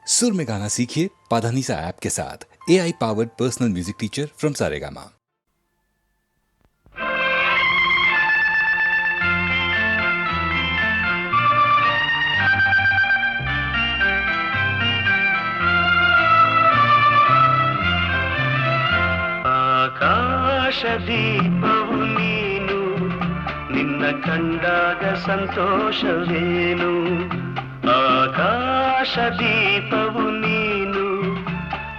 सुर में गाना सीखिए पाधानीसा ऐप के साथ। AI powered personal music teacher from Saregama. ಆಕಾಶ ದೀಪವು ನೀನು, ನಿನ್ನ ಕಂಡಾಗ ಸಂತೋಷವೇನು. ಆಕಾಶ ದೀಪವು ನೀನು,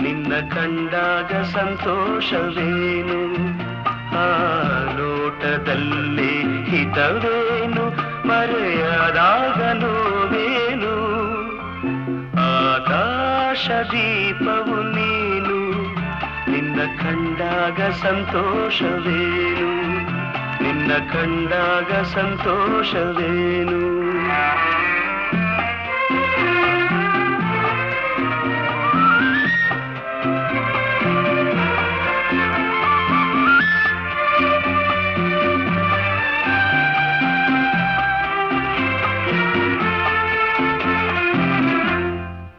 ನಿನ್ನ ಕಂಡಾಗ ಸಂತೋಷವೇನು. ಆ ಲೋಟದಲ್ಲಿ ಹಿತವೇನು, ಮರೆಯದಾಗ ನೋವೇನು. ಆಕಾಶ ದೀಪವು ನೀನು, ನಿನ್ನ ಕಂಡಾಗ ಸಂತೋಷವೇನು, ನಿನ್ನ ಕಂಡಾಗ ಸಂತೋಷವೇನು.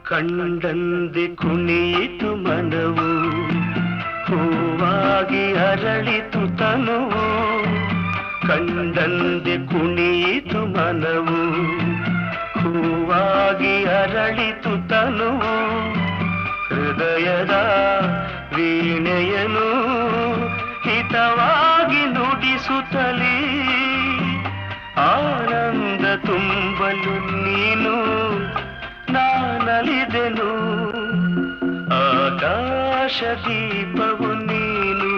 ಕಂಡಂದೆ ಕುಣಿಯಿತು ಮನವು, ಹೂವಾಗಿ ಅರಳಿತು ತನುವು. ಕಂಡಂದೆ ಕುಣಿಯಿತು ಮನವು, ಹೂವಾಗಿ ಅರಳಿತು ತನುವು. ಹೃದಯದ ವೀಣೆಯನು ಹಿತವಾಗಿ ನುಡಿಸುತ್ತಲೀ, ಆನಂದ ತುಂಬಲು ನೀನು ನಾನಲಿದೆನು. ಆಕಾಶ ದೀಪವು ನೀನು,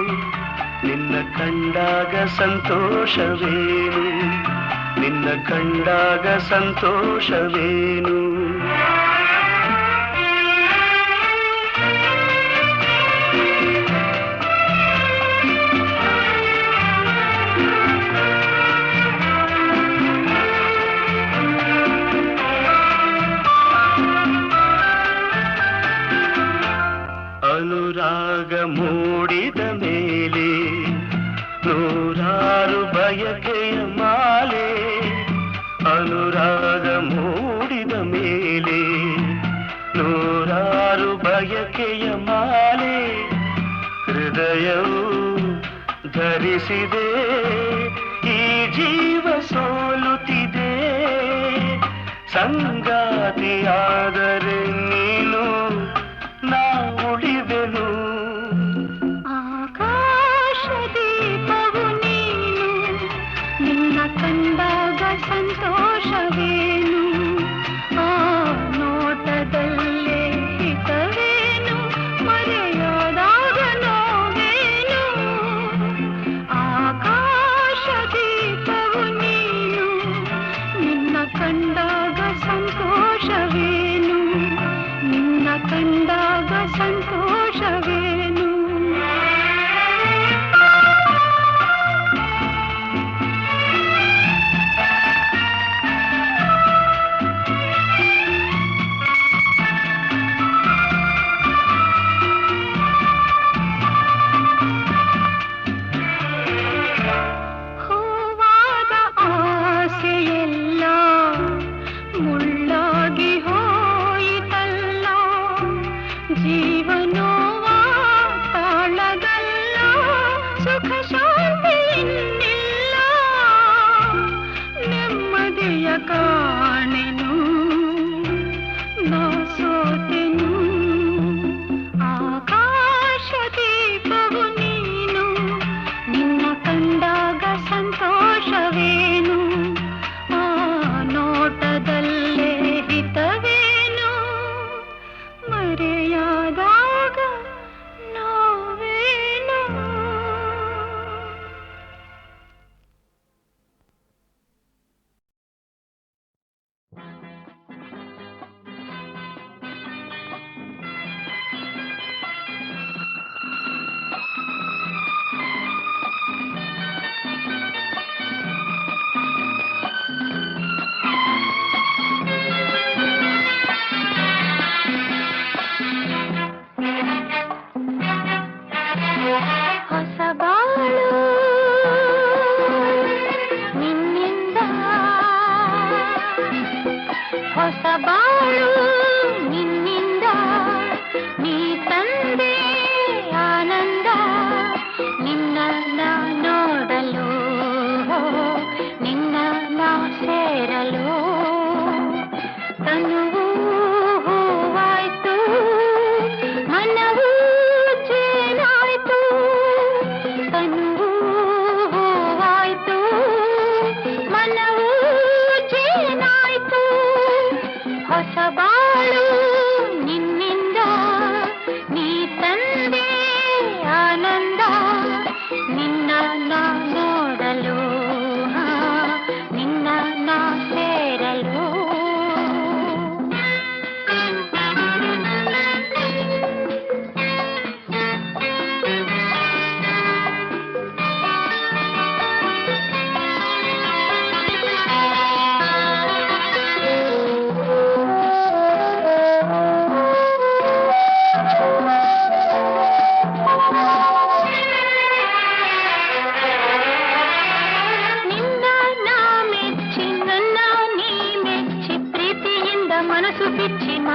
ನಿನ್ನ ಕಂಡಾಗ ಸಂತೋಷವೇನು, ನಿನ್ನ ಕಂಡಾಗ ಸಂತೋಷವೇನು. ಅನುರಾಗ ಮೂಡಿದ ಮೇಲೆ ನೂರಾರು ಬಯಕೆಯ ಮಾಲೆ. ಅನುರಾಗ ಮೂಡಿದ ಮೇಲೆ ನೂರಾರು ಬಯಕೆಯ ಮಾಲೆ. ಹೃದಯವು ಧರಿಸಿದೆ, ಈ ಜೀವ ಸೋಲುತ್ತಿದೆ. ಸಂಗಾತಿಯಾದರೆ ನೀನು ನಾ ಉಳಿವೆನು. ಆಕಾಶ ದೀಪವು ನೀನು, ನಿನ್ನ ಕಂಡಾಗ ಸಂತೋಷವೇನು. ಆ ನೋಟದಲ್ಲೇ ಹಿತವೇನು, ಮರೆಯದಾಗ ನೋವೇನು. ಆಕಾಶ ದೀಪವು ನೀನು, ನಿನ್ನ ಕಂಡಾಗ ಸಂತೋಷವೇನು, ನಿನ್ನ ಕಂಡಾಗ ಸಂತೋಷವೇನು. ಹೂವಾದ ಆಸೆಯೆಲ್ಲ ಮುಳ್ಳಾಗಿ ಹೋಯಿತಲ್ಲ, ಜೀವನೋವ ತಾಳಗಲ್ಲ, ಸುಖ ಶಾಂತಿ ಇನ್ನಿಲ್ಲ. ನೆಮ್ಮದಿಯ ಕಾಣೆನು, ನಾ ಸೋತೆನು. ಆಕಾಶ ದೀಪವು ನೀನು, ನಿನ್ನ ಕಂಡಾಗ ಸಂತೋಷವೇನು. ಆ ನೋಟದಲ್ಲೇ ಹಿತವೇನು, ಮರೆಯಾದ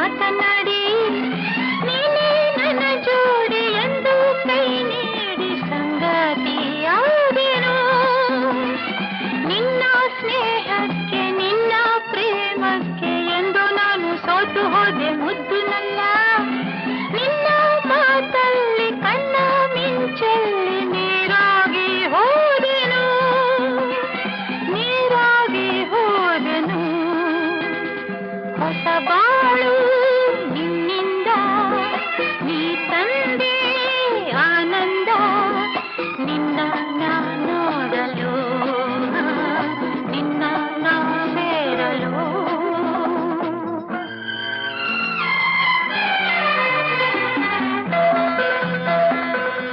ಮಾತನಾಡಿ ನೀನೇ ನನ್ನ ಜೋಡಿ ಎಂದು ಕೈ ನೀಡಿ ಸಂಗಾತಿಯಾದೆನು. ನಿನ್ನ ಸ್ನೇಹಕ್ಕೆ ನಿನ್ನ ಪ್ರೇಮಕ್ಕೆ ಎಂದು ನಾನು ಸೋತು ಹೋದೆ ಮುದ್ದು ನನ್ನ. ನಿನ್ನ ಮಾತಲ್ಲಿ ಕಣ್ಣ ಮಿಂಚಲ್ಲಿ ನೀರಾಗಿ ಹೋದೆನು, ನೀರಾಗಿ ಹೋದೆನು. ಹೊಸ ಬಾಳು ನಿನ್ನಿಂದ ನೀ ತಂದೆ ಆನಂದ, ನಿನ್ನ ನಾ ನೋಡಲು ನಿನ್ನ ನಾ ಸೇರಲು.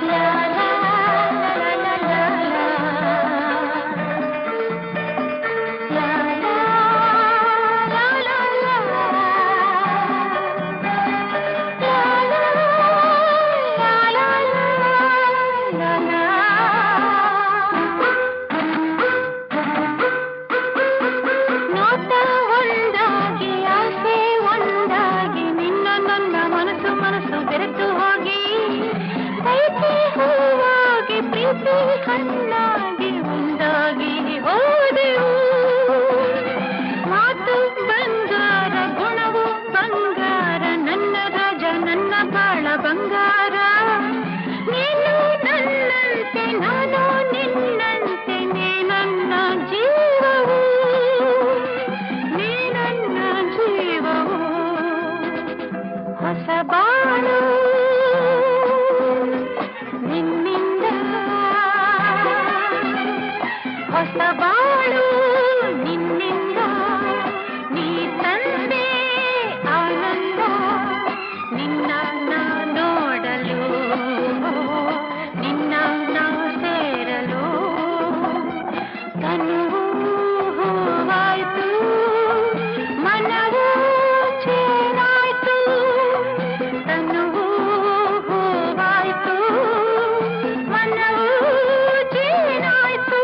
ಲಾ ಲಾ ಲಾ ಲಾ ಲಾ ಲಾ. ಲಾ ಲಾ ಲಾ ಲಾ ಲಾ. ಲಾ ಲಾ ಲಾ ಲಾ ಲಾ. ನೋಟ ಒಂದಾಗಿ ಆಸೆ ಒಂದಾಗಿ ನಿನ್ನ ನನ್ನ ಮನಸ್ಸು ಮನಸ್ಸು ಬೆರೆತು ಹೋಗಿ ಬಯಕೆ ಹೂವಾಗಿ ಪ್ರೀತಿ ಹಣ್ಣಾಗಿ ಒಂದಾಗಿ ಹೋದೆವು. ಮಾತು ಬಂಗಾರ ಗುಣವು ಬಂಗಾರ, ನನ್ನ ರಾಜ ನನ್ನ ಬಾಳ ಬಂಗಾರ. ನೀನು ನನ್ನಂತೆ ನಾನು ನಿನ್ನಂತೆ, ನೀ ನನ್ನ ಜೀವವು, ನೀ ನನ್ನ ಜೀವವು. ಹೊಸ ಬಾಳು ನಿನ್ನಿಂದ, ಹೊಸ ಬಾಳು ನಿನ್ನಿಂದ ನೀ ತಂದೆ ಆನಂದ, ನಿನ್ನ ನಾ ನೋಡಲು ನಿನ್ನ ನಾ ಸೇರಲು. ತನುವು ಹೂವಾಯ್ತು ಮನವು ಚೇನಾಯ್ತು, ತನುವು ಹೂವಾಯ್ತು ಮನವು ಚೇನಾಯ್ತು.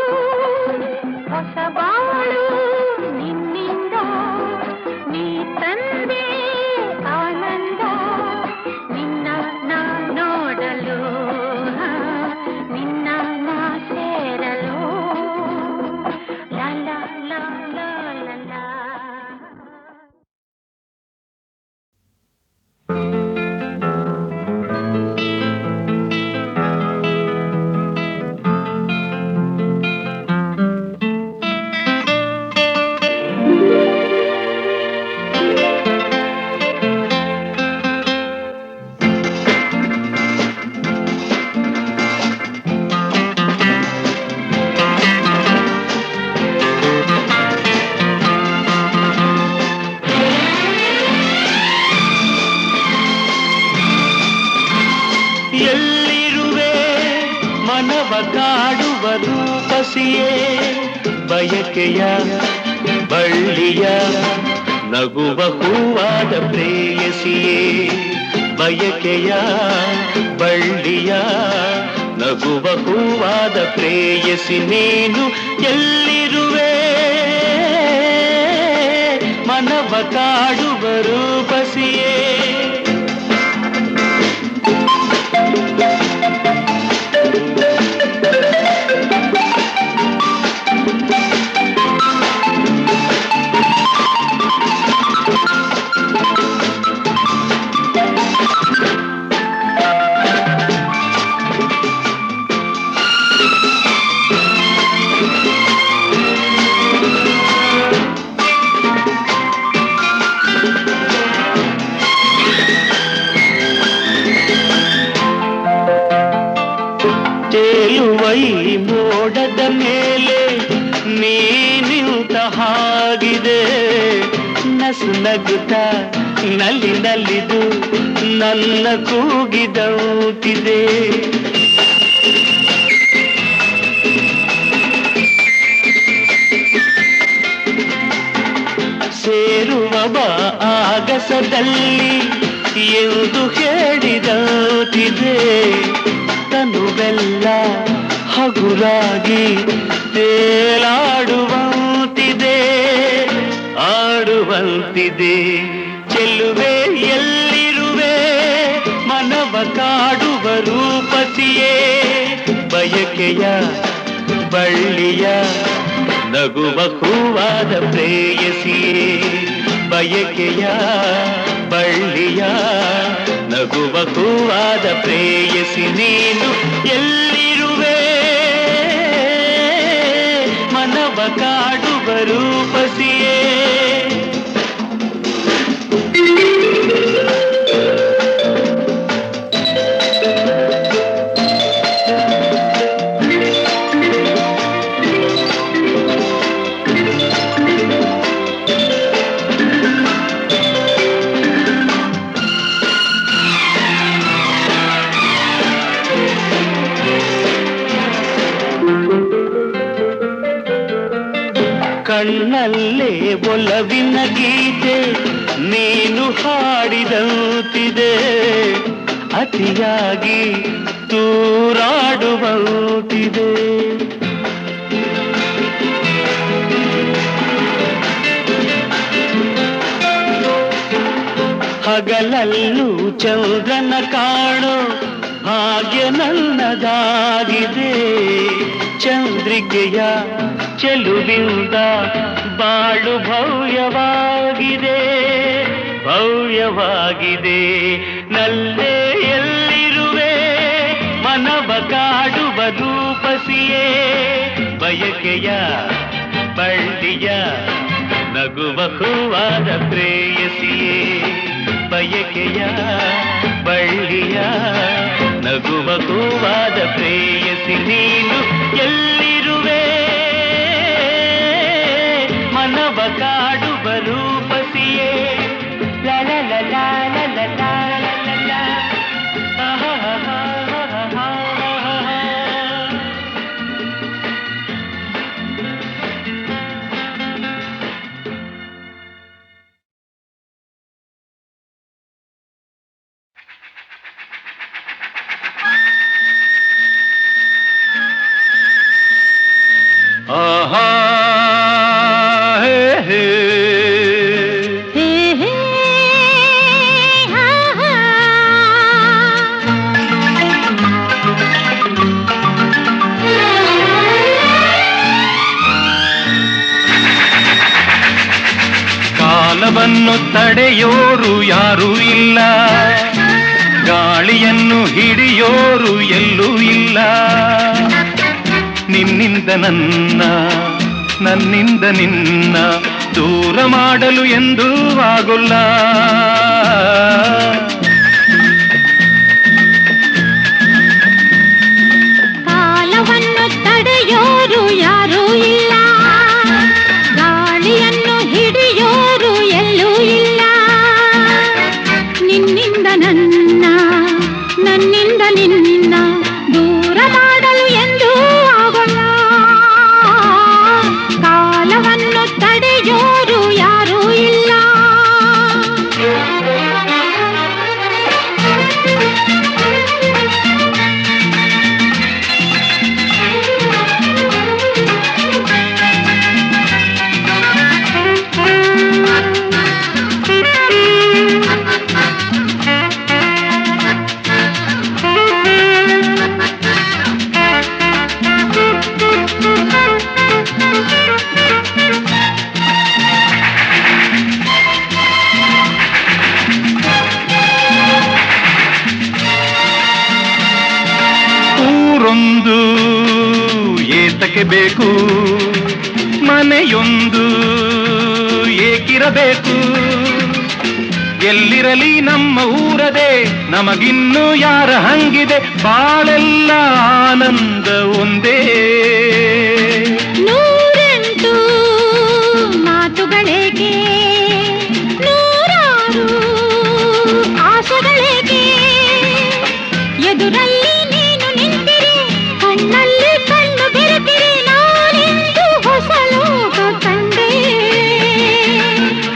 ಹೊಸ ಬಾಳು ನಿನ್ನಿಂದ ನೀ ತಂದೆ ಆನಂದ, ನಿನ್ನ ನಾ ನೋಡಲು ನಿನ್ನ ನಾ ಸೇರಲು. ಲಾ ಲಾ ಲಾ ಲಾ ಲಾ ಲಾ. ಎಲ್ಲಿರುವೆ ಮನವ ಕಾಡುವ ರೂಪಸಿಯೇ, ಬಯಕೆಯ ಬಳ್ಳಿಯ ನಗುವ ಹೂವಾದ ಪ್ರೇಯಸಿಯೇ. ಬಯಕೆಯ ಬಳ್ಳಿಯ ನಗುವ ಹೂವಾದ ಪ್ರೇಯಸಿ ನೀನು ಎಲ್ಲಿರುವೆ, ಮನವ ಕಾಡುವ ರೂಪಸಿಯೇ. ತೇಲುವೈ ಮೋಡದ ಮೇಲೆ ನೀ ನಿಂತ ಹಾಗಿದೆ, ನಸು ನಗುತ್ತ ನಲ್ಲಿ ನಲಿದು ನನ್ನ ಕೂಗಿದಂತಿದೆ. ಸೇರುವ ಬಾ ಆಗಸದಲ್ಲಿ ಎಂದು ಹೇಳಿದಂತಿದೆ. ತನುವೆಲ್ಲ ಹಗುರಾಗಿ ತೇಲಾಡುವಂತಿದೆ, ಆಡುವಂತಿದೆ. ಚೆಲುವೆ ರೂಪಸಿಯೇ ಬಯಕೆಯ ಬಳ್ಳಿಯ ನಗುವ ಹೂವಾದ ಪ್ರೇಯಸಿಯೇ ಬಯಕೆಯ ಬಳ್ಳಿಯ ನಗುವ ಹೂವಾದ ಪ್ರೇಯಸಿ ನೀನು ಎಲ್ಲಿರುವೆ ಮನವ ಕಾಡುವ ರೂಪಸಿಯೇ ಕಣ್ಣಲ್ಲೇ ಒಲವಿನ ಗೀತೆ ನೀನು ಹಾಡಿದಂತಿದೆ ಅತಿಯಾಗಿ ತೂರಾಡುವಂತಿದೆ ಹಗಲಲ್ಲೂ ಚಂದ್ರನ ಕಾಣೋ ಭಾಗ್ಯ ನನ್ನದಾಗಿದೆ ಚಂದ್ರಿಕೆಯ ಚೆಲುವಿಂದ ಬಾಳು ಭವ್ಯವಾಗಿದೆ ಭವ್ಯವಾಗಿದೆ ನಲ್ಲೇ ಎಲ್ಲಿರುವೆ ಮನವ ಕಾಡುವ ರೂಪಸಿಯೇ ಬಯಕೆಯ ಬಳ್ಳಿಯ ನಗುವ ಹೂವಾದ ಪ್ರೇಯಸಿಯೇ ಬಯಕೆಯ ಬಳ್ಳಿಯ ನಗುವ ಹೂವಾದ ಪ್ರೇಯಸಿ ನೀನು ಎಲ್ಲಿರುವೆ ಮನವ ಕಾಡುವ ರೂಪಸಿಯೇ ಲಲ ಲಲ ಲಲ ಲಲ ಆಹಾ ಕಾಲವನ್ನು ತಡೆಯೋರು ಯಾರೂ ಇಲ್ಲ ಗಾಳಿಯನ್ನು ಹಿಡಿಯೋರು ಎಲ್ಲೂ ಇಲ್ಲ ನಿನ್ನಿಂದ ನನ್ನ ನನ್ನಿಂದ ನಿನ್ನ ದೂರ ಮಾಡಲು ಎಂದೂ ಆಗೋಲ್ಲ ಕಾಲವನ್ನು ತಡೆಯೋರು ಯಾರೂ ಇಲ್ಲ ಗಾಳಿಯನ್ನು ಹಿಡಿಯೋರು ಎಲ್ಲೂ ಇಲ್ಲ ನಿನ್ನಿಂದ ನನ್ನ ನನ್ನಿಂದ ನಿನ್ನ ದೂರ ಮಾಡಲು ಎಂದೂ ಆಗೋಲ್ಲ ಕಾಲವನ್ನು ತಡೆಯೋರು ಯಾರೂ ಇಲ್ಲ ಊರೊಂದು ಏತಕ್ಕೆ ಬೇಕು ಮನೆಯೊಂದು ಏಕಿರಬೇಕು ಎಲ್ಲಿರಲಿ ನಮ್ಮ ಊರದೇ ನಮಗಿನ್ನು ಯಾರ ಹಂಗಿದೆ ಬಾಳೆಲ್ಲ ಆನಂದ ಒಂದೇ ನೂರೆಂಟು ಮಾತುಗಳೇಕೆ ನೂರಾರು ಆಸೆಗಳೇಕೆ ಎದುರಲ್ಲಿ ನೀನು ನಿಂತಿರಿ ಕಣ್ಣಲ್ಲಿ ಕಣ್ಣು ಬೆರೆತಿರಿ ನಾನಿಂದು ಹೊಸ ಲೋಕ ಕಂಡೆ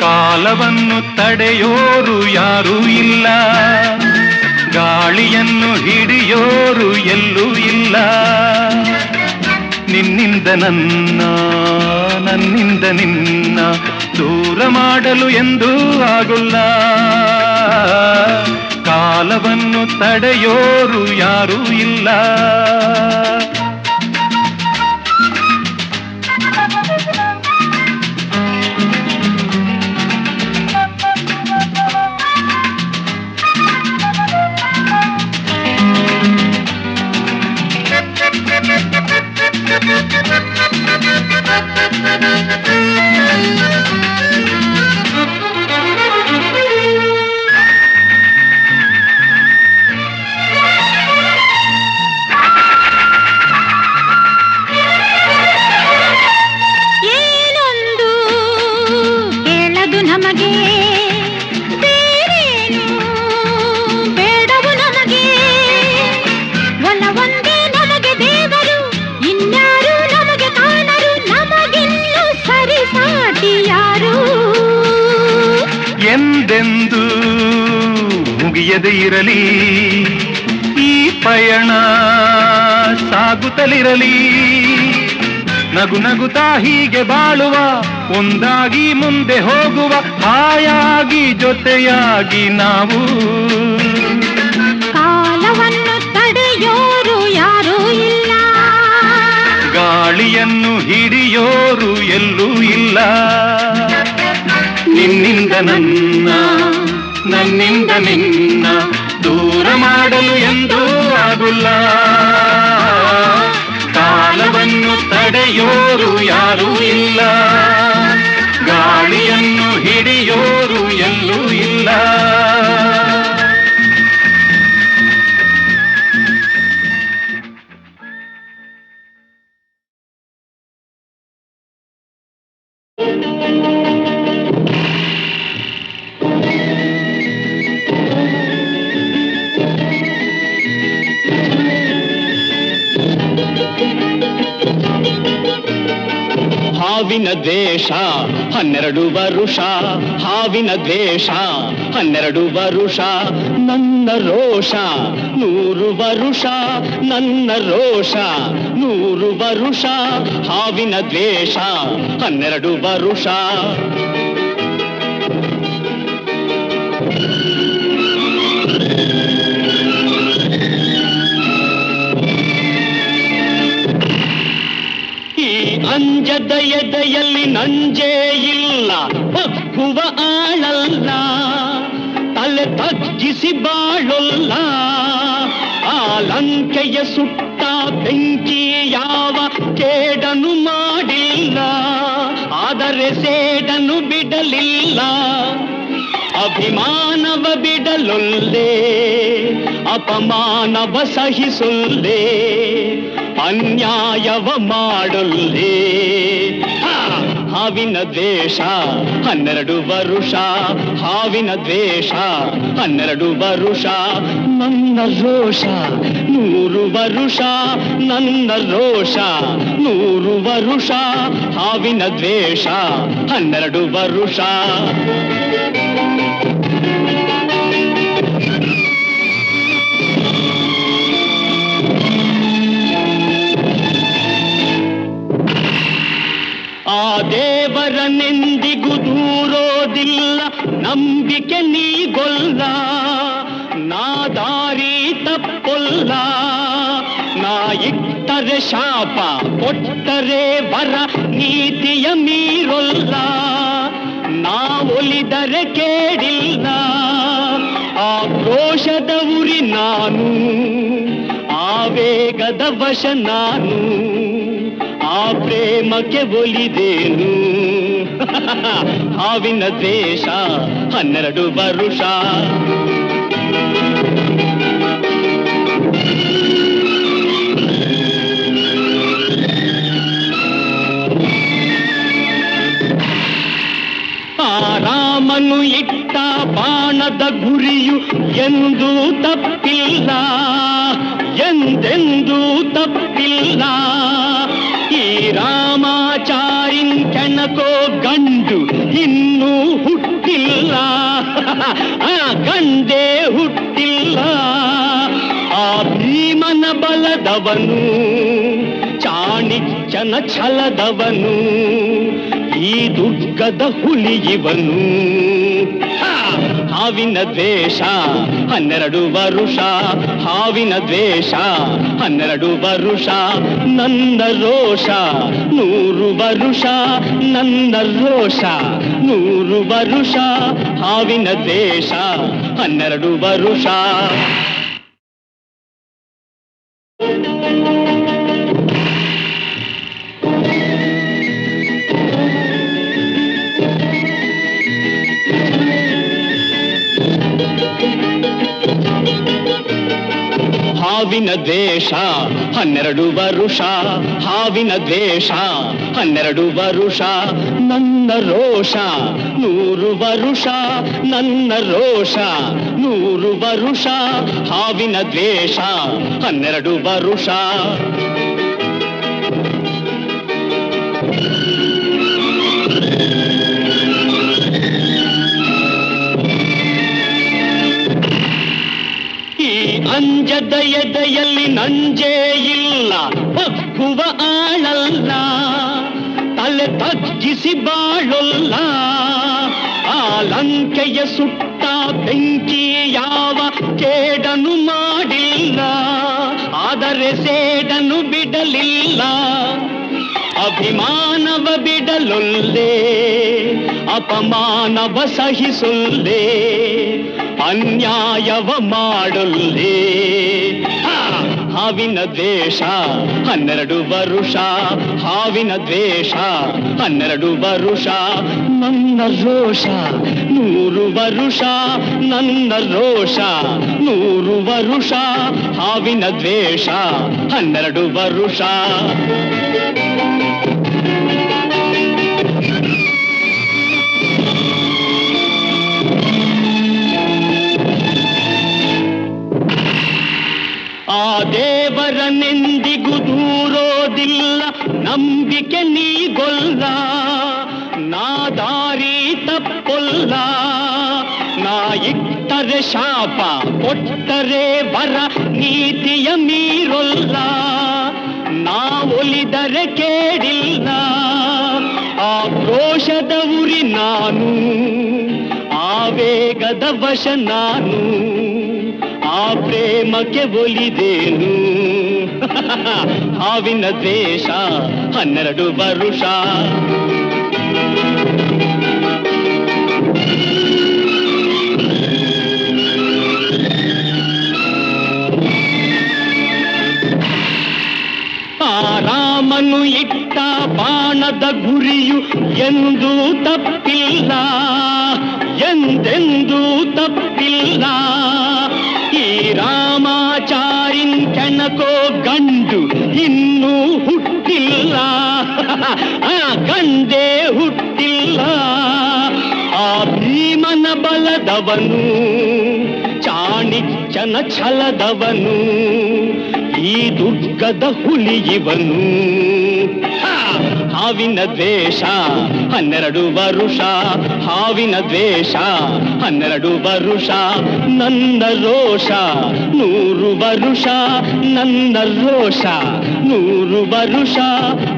ಕಾಲವನ್ನು ತಡೆಯೋರು ಯಾರೂ ಇಲ್ಲ ಗಾಳಿಯನ್ನು ಹಿಡಿಯೋರು ಎಲ್ಲೂ ಇಲ್ಲ ನಿನ್ನಿಂದ ನನ್ನ ನನ್ನಿಂದ ನಿನ್ನ ದೂರ ಮಾಡಲು ಎಂದೂ ಆಗೋಲ್ಲ ಕಾಲವನ್ನು ಕಾಲವನ್ನು ತಡೆಯೋರು ಯಾರೂ ಇಲ್ಲ. ಏನೊಂದು ಕೇಳದು ನಮಗೆ, ಬೇರೇನು ಬೇಡವು ನಮಗೆ. ಒಲವೊಂದೇ ನಮಗೆ ದೇವರು, ಇನ್ಯಾರು ನಮಗೆ ಕಾಣರು. ನಮಗಿನ್ನು ಸರಿಸಾಟಿ ಯಾರು? ಎಂದೆಂದು ಮುಗಿಯದೆ ಇರಲಿ ಈ ಪಯಣ, ಸಾಗುತ್ತಲಿರಲಿ. ನಗು ನಗುತ್ತಾ ಹೀಗೆ ಬಾಳುವ, ಒಂದಾಗಿ ಮುಂದೆ ಹೋಗುವ, ಹಾಯಾಗಿ ಜೊತೆಯಾಗಿ ನಾವು. ಕಾಲವನ್ನು ತಡೆಯೋರು ಯಾರೂ ಇಲ್ಲ, ಗಾಳಿಯನ್ನು ಹಿಡಿಯೋರು ಎಲ್ಲೂ ಇಲ್ಲ. ನಿನ್ನಿಂದ ನನ್ನ, ನನ್ನಿಂದ ನಿನ್ನ ದೂರ ಮಾಡಲು ಎಂದೂ ಆಗುಲ್ಲ. ಕಾಲವನ್ನು ತಡೆಯೋರು ಯಾರೂ ಇಲ್ಲ, ಗಾಳಿಯನ್ನು ಹಿಡಿಯೋರು ಎಲ್ಲೂ ಇಲ್ಲ. ಹಾವಿನ ದ್ವೇಷ 12 ವರುಷ, ಹಾವಿನ ದ್ವೇಷ 12 ವರುಷ. ನನ್ನ ರೋಷ 100 ವರುಷ, ನನ್ನ ರೋಷ 100 ವರುಷ. ಹಾವಿನ ದ್ವೇಷ 12 ವರುಷ. ಅಂಜದ ಎದೆಯಲ್ಲಿ ನಂಜೇ ಇಲ್ಲ, ಒಕ್ಕುವ ಆಳಲ್ಲ, ತಲೆ ತಗ್ಗಿಸಿ ಬಾಳೊಲ್ಲ. ಆ ಲಂಕೆಯ ಸುಟ್ಟ ಬೆಂಕಿ ಯಾವ ಕೇಡನು ಮಾಡಿಲ್ಲ, ಆದರೆ ಸೇಡನು ಬಿಡಲಿಲ್ಲ. ಅಭಿಮಾನವ ಬಿಡಲೊಲ್ಲೆ, ಅಪಮಾನವ ಸಹಿಸೊಲ್ಲೆ, ಅನ್ಯಾಯವ ಮಾಡೊಲ್ಲೆ. ಹಾವಿನ ದ್ವೇಷ 12 ವರುಷ, ಹಾವಿನ ದ್ವೇಷ 12 ವರುಷ. ನನ್ನ ರೋಷ 100 ವರುಷ, ನನ್ನ ರೋಷ 100 ವರುಷ. ಹಾವಿನ ದ್ವೇಷ 12 ವರುಷ. ಆ ದೇವರನೆಂದಿಗೂ ದೂರೋದಿಲ್ಲ, ನಂಬಿಕೆ ನೀಗೊಲ್ಲ, ನಾ ದಾರಿ ತಪ್ಪೊಲ್ಲ. ನಾ ಇಟ್ಟರೆ ಶಾಪ, ಕೊಟ್ಟರೆ ವರ, ನೀತಿಯ ಮೀರೊಲ್ಲ. ನಾ ಒಲಿದರೆ ಕೇಳಿಲ್ಲ, ಆ ಕ್ರೋಶದ ಉರಿ ನಾನು, ಆವೇಗದ ವಶ ನಾನು, ಆ ಪ್ರೇಮಕ್ಕೆ ಒಲಿದೇನು. ಹಾವಿನ ದ್ವೇಷ 12 ವರುಷ. ಆ ರಾಮನು ಇಟ್ಟ ಬಾಣದ ಗುರಿಯು ಎಂದೂ ತಪ್ಪಿಲ್ಲ, ಎಂದೆಂದೂ ತಪ್ಪಿಲ್ಲ. ಈ ರಾಮಾಚಾರಿನ್ ಕೆಣಕೋ ಗಂಡು ಇನ್ನೂ ಹುಟ್ಟಿಲ್ಲ, ಆ ಗಂಡೇ ಹುಟ್ಟಿಲ್ಲ. ಆ ಭೀಮನ ಬಲದವನು, ಚಾಣಿಕ್ಯನ ಛಲದವನು, ಈ ದುರ್ಗದ ಹುಲಿಯವನು. ಹಾವಿನ ದ್ವೇಷ 12 ವರುಷ, ಹಾವಿನ ದ್ವೇಷ 12 ವರುಷ, ನನ್ನ ರೋಷ 100 ವರುಷ, ನನ್ನ ರೋಷ 100 ವರುಷ, ಹಾವಿನ ದ್ವೇಷ 12 ವರುಷ. ಹಾವಿನ ದ್ವೇಷ 12 ವರುಷ, ಹಾವಿನ ದ್ವೇಷ 12 ವರುಷ, ನನ್ನ ರೋಷ 100 ವರುಷ, ನನ್ನ ರೋಷ 100 ವರುಷ, ಹಾವಿನ ದ್ವೇಷ 12 ವರುಷ. ಅಂಜದ ಎದೆಯಲ್ಲಿ ನಂಜೇ ಇಲ್ಲ, ಬಗ್ಗುವ ಆಳಲ್ಲ, ತಲೆ ತಗ್ಗಿಸಿ ಬಾಳೊಲ್ಲ, ಆ ಲಂಕೆಯ ಸುಟ್ಟ ಬೆಂಕಿ ಯಾವ ಕೇಡನು ಮಾಡಿಲ್ಲ, ಆದರೆ ಸೇಡನು ಬಿಡಲಿಲ್ಲ, ಅಭಿಮಾನವ ಬಿಡಲೊಲ್ಲೆ, ಅಪಮಾನವ ಸಹಿಸೊಲ್ಲೆ, ಅನ್ಯಾಯವ ಮಾಡೊಲ್ಲೆ. ಹಾವಿನ ದ್ವೇಷ 12 ವರುಷ, ಹಾವಿನ ದ್ವೇಷ 12 ವರುಷ, ನನ್ನ ರೋಷ 100 ವರುಷ, ನನ್ನ ರೋಷ 100 ವರುಷ, ಹಾವಿನ ದ್ವೇಷ 12 ವರುಷ. ಆ ದೇವರನೆಂದಿಗೂ ದೂರೋದಿಲ್ಲ, ನಂಬಿಕೆ ನೀಗೊಲ್ಲ, ನಾ ದಾರಿ ತಪ್ಪೊಲ್ಲ, ನಾ ಇಟ್ಟರೆ ಶಾಪ ಕೊಟ್ಟರೆ ವರ, ನೀತಿಯ ಮೀರೊಲ್ಲ, ನಾ ಒಲಿದರೆ ಕೇಳಿಲ್ಲ, ಆ ಕ್ರೋಶದ ಉರಿ ನಾನು, ಆವೇಗದ ವಶ ನಾನು, ಆ ಪ್ರೇಮಕ್ಕೆ ಒಲಿದೇನು. ಹಾವಿನ ದ್ವೇಷ 12 ವರುಷ. ಆ ರಾಮನು ಇಟ್ಟ ಬಾಣದ ಗುರಿಯು ಎಂದೂ ತಪ್ಪಿಲ್ಲ, ಎಂದೆಂದೂ ತಪ್ಪಿಲ್ಲ, ಈ ರಾಮಾಚಾರಿನ್ ಕೆಣಕೋ ಗಂಡು ಇನ್ನೂ ಹುಟ್ಟಿಲ್ಲ, ಆ ಗಂಡೇ ಹುಟ್ಟಿಲ್ಲ, ಆ ಭೀಮನ ಬಲದವನು, ಚಾಣಿಕ್ಯನ ಛಲದವನು, ಈ ದುರ್ಗದ ಹುಲಿಯವನು. ಹಾವಿನ ದ್ವೇಷ 12 ವರುಷ, ಹಾವಿನ ದ್ವೇಷ 12 ವರುಷ, ನನ್ನ ರೋಷ 100 ವರುಷ, ನನ್ನ ರೋಷ 100 ವರುಷ,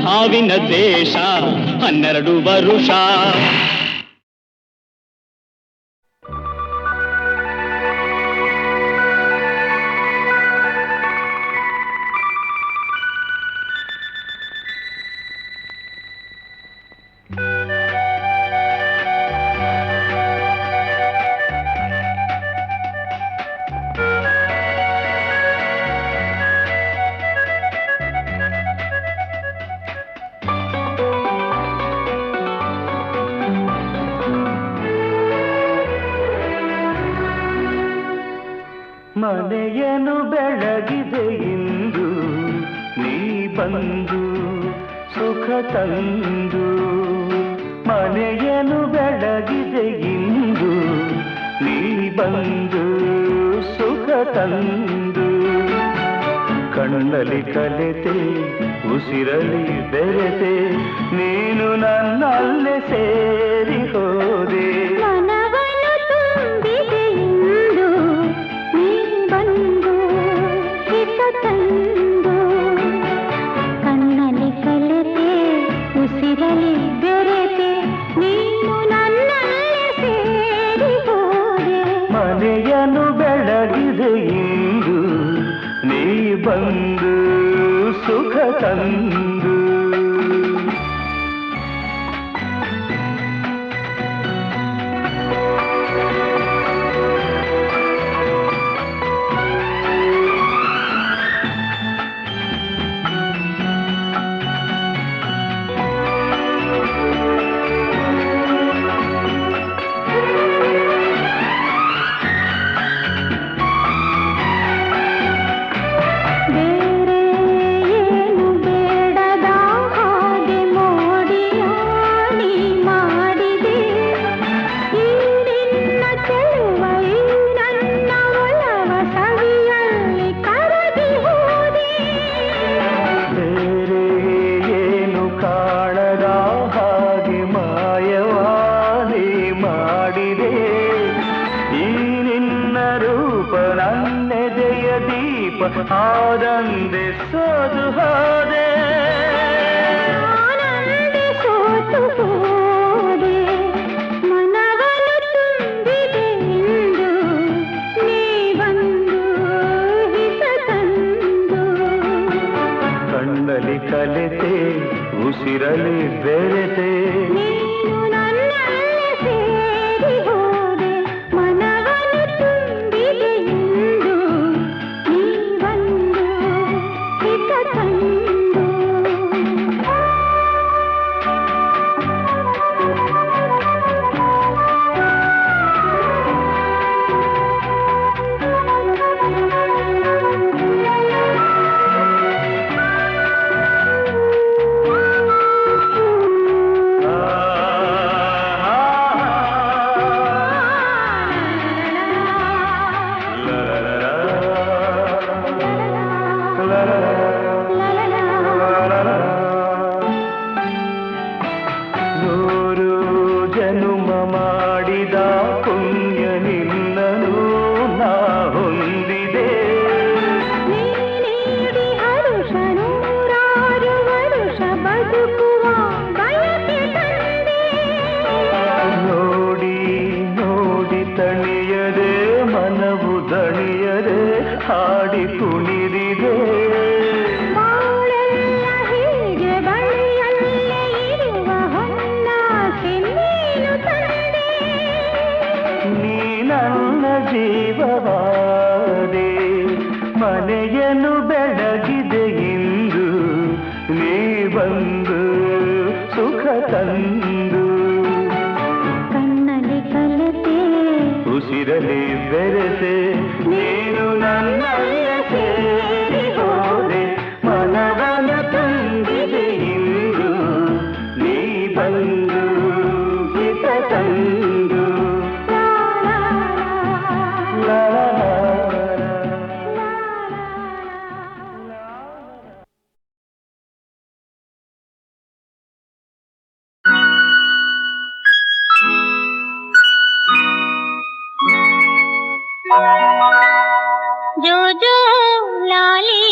ಹಾವಿನ ದ್ವೇಷ 12 ವರುಷ. ಮನೆಯನ್ನು ಬೆಳಗಿದೆ ಇಂದು ನೀ ಬಂದು ಸುಖ ತಂದು, ಮನೆಯನ್ನು ಬೆಳಗಿದೆ ಇಂದು ನೀ ಬಂದು ಸುಖ ತಂದು, ಕಣ್ಣಲ್ಲಿ ಕಲೆತೆ ಉಸಿರಲಿ ಬೆರೆತೆ ನೀನು ನನ್ನಲ್ಲೇ ಸೇರಿ ಹೋದೆ. ಕಣ್ಣಲ್ಲಿ ಕಲೆತೆ ಉಸಿರಲಿ ಬೆರೆತೆ ನೀನು ನನ್ನಲ್ಲೇ ಸೇರಿ ಹೋದೆ. ಬೆಳಗಿದೆ ಇಂದು ನೀ ಬಂದು ಸುಖ ತಂದು. ಆನಂದೆ ಸೋದು ಹೋದೆ ಆನಂದೆ ಸೋತು ಹೋದೆ ಮನವನ್ನು ತುಂಬಿದೆ ಇಂದು ನೀ ಬಂದು ಹಿತ ತಂದು. ಕಣ್ಣಲ್ಲಿ ಕಲೆತೆ ಉಸಿರಲಿ ಬೆರೆತೆ ನೀನು ನನ್ನಲ್ಲಿ ಸೇರಿ ಹೋದೆ ಮನವನ್ನು ತುಂಬಿದೆ ಇಂದು ನೀ ಬಂದು ಹಿತ ತಂದು. ನೂರು ಜನುಮ ಮಾಡಿದ ಪುಣ್ಯ ನಿನ್ನನು ನಾ ಹೊಂದಿದೆ. ನೀಡಿ ಹರುಷ ನೂರಾರು ವರುಷ ಬದುಕುವ ಬಯಕೆ ತಂದೆ. ನೋಡಿ ನೋಡಿ ತಣಿಯದೆ ಮನವು ದಣಿಯದೆ ಹಾಡಿ ಕುಣಿದಿದೆ. ಬಾಳೆಲ್ಲ ಹೀಗೆ ಬಳಿಯಲ್ಲೇ ಇರುವ ಹೊನ್ನಾಸೆ ನೀನು ತಂದೆ. ನೀ ನನ್ನ ಜೀವವಾದೆ ಮನೆಯನ್ನು ಬೆಳಗಿದೆ ಇಂದು ನೀ ಬಂದು ಸುಖ ತಂದು. ಕಣ್ಣಲ್ಲಿ ಕಲೆತೆ ಉಸಿರಲಿ ಬೆರೆತೆ ನೀನು ನನ್ನಲ್ಲ ಸೇರಿ ಹೋದೆ ಮನವನ ತುಂಬಿದೆ ಇಂದು ನೀ ಬಂದು ಹಿತ ತಂದು. ಲಾ ಲಾ ಲಾ. जो जो लाली